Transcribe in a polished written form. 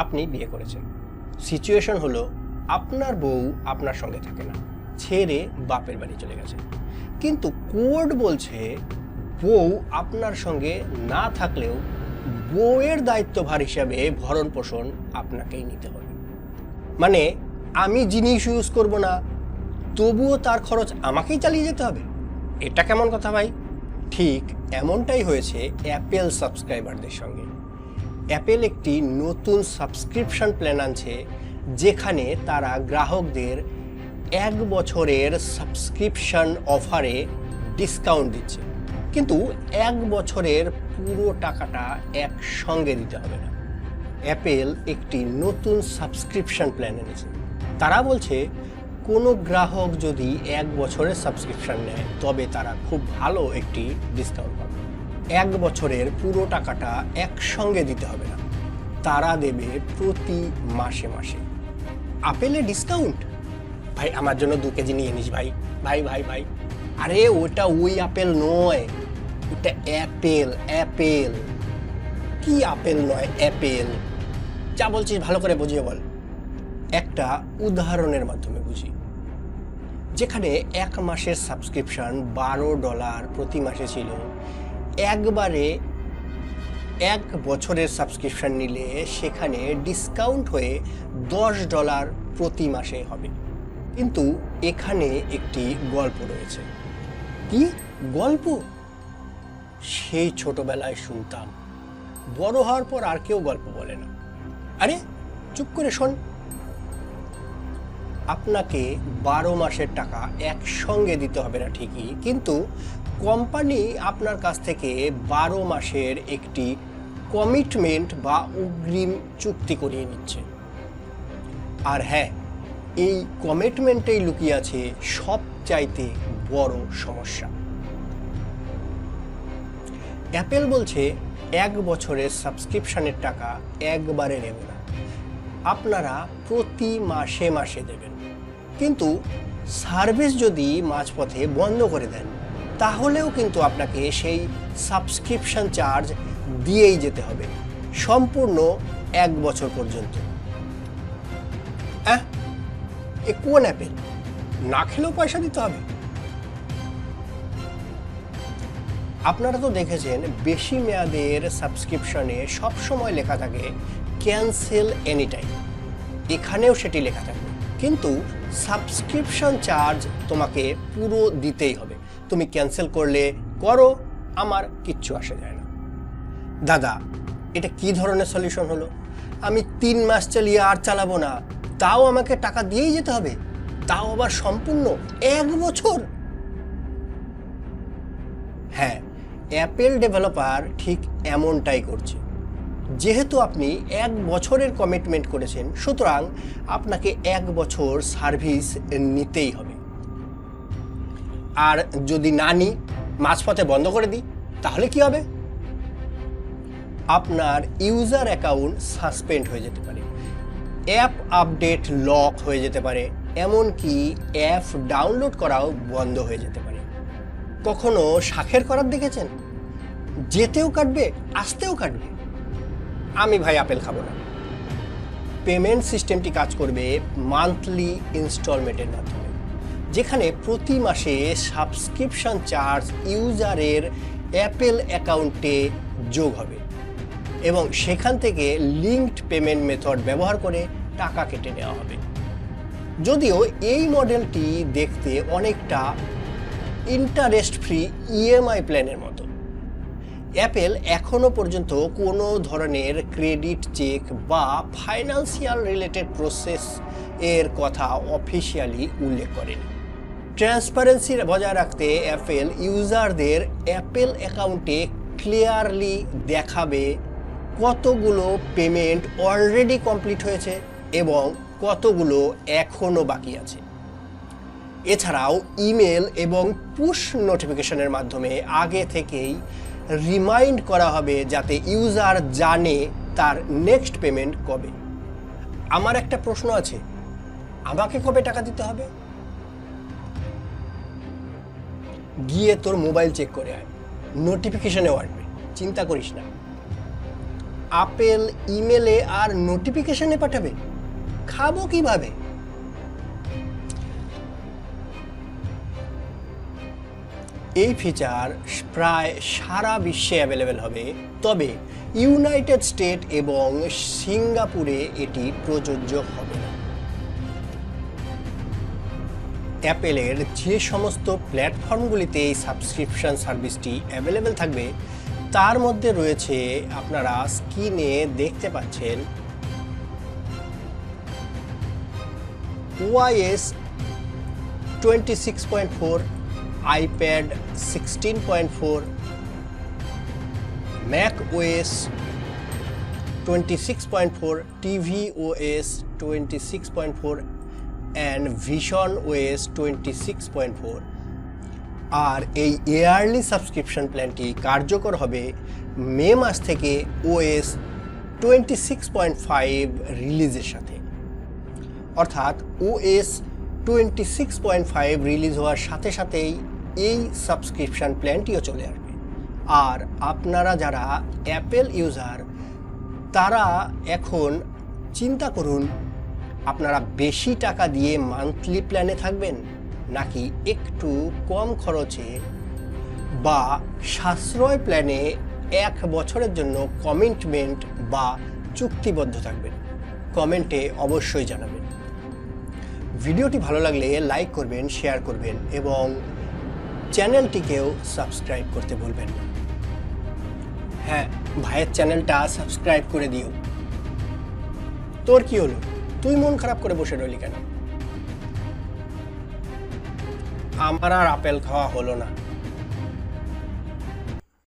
আপনি বিয়ে করেছেন, সিচুয়েশন হলো আপনার বউ আপনার সঙ্গে থাকে না, ছেড়ে বাপের বাড়ি চলে গেছে, কিন্তু কোড বলছে বউ আপনার সঙ্গে না থাকলেও বউয়ের দায়িত্বভার হিসাবে ভরণ পোষণ আপনাকেই নিতে হবে। মানে আমি জিনিস ইউজ করব না, তবুও তার খরচ আমাকেই চালিয়ে যেতে হবে। এটা কেমন কথা ভাই? ঠিক এমনটাই হয়েছে অ্যাপেল সাবস্ক্রাইবারদের সঙ্গে। অ্যাপেল একটি নতুন সাবস্ক্রিপশন প্ল্যান আনছে, যেখানে তারা গ্রাহকদের 1 বছরের সাবস্ক্রিপশন অফারে ডিসকাউন্ট দিচ্ছে, কিন্তু 1 বছরের পুরো টাকাটা একসঙ্গে দিতে হবে না। অ্যাপেল একটি নতুন সাবস্ক্রিপশন প্ল্যান এনেছে। তারা বলছে কোনো গ্রাহক যদি 1 বছরের সাবস্ক্রিপশন নেয় তবে তারা খুব ভালো একটি ডিসকাউন্ট পাবে। 1 বছরের পুরো টাকাটা একসঙ্গে দিতে হবে না, তারা দেবে প্রতি মাসে মাসে। আপেলে ডিসকাউন্ট? ভাই আমার জন্য 2 কেজি নিয়ে নিস ভাই, ভাই ভাই ভাই। আরে ওটা ওই আপেল নয়, ওটা অ্যাপেল। অ্যাপেল কি আপেল নয়, অ্যাপেল। যা বলছিস ভালো করে বুঝিয়ে বল। একটা উদাহরণের মাধ্যমে বুঝি। যেখানে 1 মাসের সাবস্ক্রিপশন $12 প্রতি মাসে ছিল, একবারে 1 বছরের সাবস্ক্রিপশন নিলে সেখানে ডিসকাউন্ট হয়ে $10 প্রতি মাসে হবে। কিন্তু এখানে একটি গল্প রয়েছে। কি গল্প? সেই ছোটবেলায় শুনতাম, বড় হওয়ার পর আর কেউ গল্প বলে না। আরে চুপ করে শোন। আপনাকে 12 মাসের টাকা একসঙ্গে দিতে হবে না ঠিকই, কিন্তু কোম্পানি আপনার কাছ থেকে 12 মাসের একটি কমিটমেন্ট বা অগ্রিম চুক্তি করিয়ে নিচ্ছে। আর হ্যাঁ, এই কমিটমেন্টেই লুকিয়ে আছে সবচাইতে বড় সমস্যা। অ্যাপেল বলছে 1 বছরের সাবস্ক্রিপশনের টাকা একবারে নেবে না, আপনারা প্রতি মাসে মাসে দেবেন। কিন্তু সার্ভিস যদি মাঝপথে বন্ধ করে দেন, তাহলেও কিন্তু আপনাকে সেই সাবস্ক্রিপশন চার্জ দিয়েই যেতে হবে সম্পূর্ণ 1 বছর পর্যন্ত। এ কোন অ্যাপেল? না খেলেও পয়সা দিতে হবে? আপনারা তো দেখেছেন বেশি মেয়াদের সাবস্ক্রিপশনে সবসময় লেখা থাকে ক্যান্সেল এনি টাইম। এখানেও সেটি লেখা থাকে, কিন্তু সাবস্ক্রিপশন চার্জ তোমাকে পুরো দিতেই হবে। তুমি ক্যান্সেল করলে করো, আমার কিচ্ছু আসে যায় না। দাদা, এটা কি ধরনের সলিউশন হলো? আমি 3 মাস চালিয়ে আর চালাবো না, তাও আমাকে টাকা দিয়েই যেতে হবে, তাও আবার সম্পূর্ণ 1 বছর? হ্যাঁ, অ্যাপেল ডেভেলপার ঠিক এমনটাই করছে। যেহেতু আপনি 1 বছরের কমিটমেন্ট করেছেন, সুতরাং আপনাকে 1 বছর সার্ভিস নিতেই হবে। আর যদি না নিই, মাঝপথে বন্ধ করে দিই, তাহলে কি হবে? আপনার ইউজার অ্যাকাউন্ট সাসপেন্ড হয়ে যেতে পারে, অ্যাপ আপডেট লক হয়ে যেতে পারে, এমনকি অ্যাপ ডাউনলোড করাও বন্ধ হয়ে যেতে পারে। কখনো শাখের করাত দেখেছেন? যেতেও কাটবে, আসতেও কাটবে। আমি ভাই আপেল খাবো না। পেমেন্ট সিস্টেমটি কাজ করবে মান্থলি ইনস্টলমেন্টের মাধ্যমে, যেখানে প্রতি মাসে সাবস্ক্রিপশন চার্জ ইউজারের অ্যাপেল অ্যাকাউন্টে যোগ হবে এবং সেখান থেকে লিঙ্কড পেমেন্ট মেথড ব্যবহার করে টাকা কেটে নেওয়া হবে। যদিও এই মডেলটি দেখতে অনেকটা ইন্টারেস্ট ফ্রি ইএমআই প্ল্যানের মতো, অ্যাপেল এখনো পর্যন্ত কোনো ধরনের ক্রেডিট চেক বা ফাইন্যান্সিয়াল রিলেটেড প্রসেস এর কথা অফিসিয়ালি উল্লেখ করেনি। ট্রান্সপারেন্সি বজায় রাখতে অ্যাপেল ইউজারদের অ্যাপেল অ্যাকাউন্টে ক্লিয়ারলি দেখাবে কতগুলো পেমেন্ট অলরেডি কমপ্লিট হয়েছে এবং কতগুলো এখনও বাকি আছে। এছাড়াও ইমেল এবং পুশ নোটিফিকেশনের মাধ্যমে আগে থেকেই রিমাইন্ড করা হবে, যাতে ইউজার জানে তার নেক্সট পেমেন্ট কবে। আমার একটা প্রশ্ন আছে, আমাকে কবে টাকা দিতে হবে? গিয়ে তোর মোবাইল চেক করে আয়, নোটিফিকেশনেও আসবে, চিন্তা করিস না। আপেল ইমেলে আর নোটিফিকেশনে পাঠাবে? খাবো কিভাবে? এই ফিচার প্রায় সারা বিশ্বে অ্যাভেলেবেল হবে, তবে ইউনাইটেড স্টেট এবং সিঙ্গাপুরে এটি প্রযোজ্য হবে না। অ্যাপেলের যে সমস্ত প্ল্যাটফর্মগুলিতে এই সাবস্ক্রিপশন সার্ভিসটি অ্যাভেলেবেল থাকবে তার মধ্যে রয়েছে, আপনারা স্ক্রিনে দেখতে পাচ্ছেন, OIS 26.4, iPad 16.4, Mac OS 26.4, tvOS 26.4 and Vision OS 26.4। আর এই ইয়ারলি সাবস্ক্রিপশন প্ল্যানটি কার্যকর হবে মে মাস থেকে OS 26.5 রিলিজের সাথে। অর্থাৎ OS 26.5 রিলিজ হওয়ার সাথে সাথেই এই সাবস্ক্রিপশন প্ল্যানটিও চলে আসবে। আর আপনারা যারা অ্যাপেল ইউজার তারা এখন চিন্তা করুন, আপনারা বেশি টাকা দিয়ে মান্থলি প্ল্যানে থাকবেন নাকি একটু কম খরচে বা সাশ্রয় প্ল্যানে 1 বছরের জন্য কমিটমেন্ট বা চুক্তিবদ্ধ থাকবেন। কমেন্টে অবশ্যই জানাবেন। ভিডিওটি ভালো লাগলে লাইক করবেন, শেয়ার করবেন এবং চ্যানেলটিকেও সাবস্ক্রাইব করতে ভুলবেন না। হ্যাঁ, ভাইয়ের চ্যানেলটা সাবস্ক্রাইব করে দিও। তোর কি হলো? তুই মন খারাপ করে বসে রইলি কেন? আমার আর আপেল খাওয়া হলো না।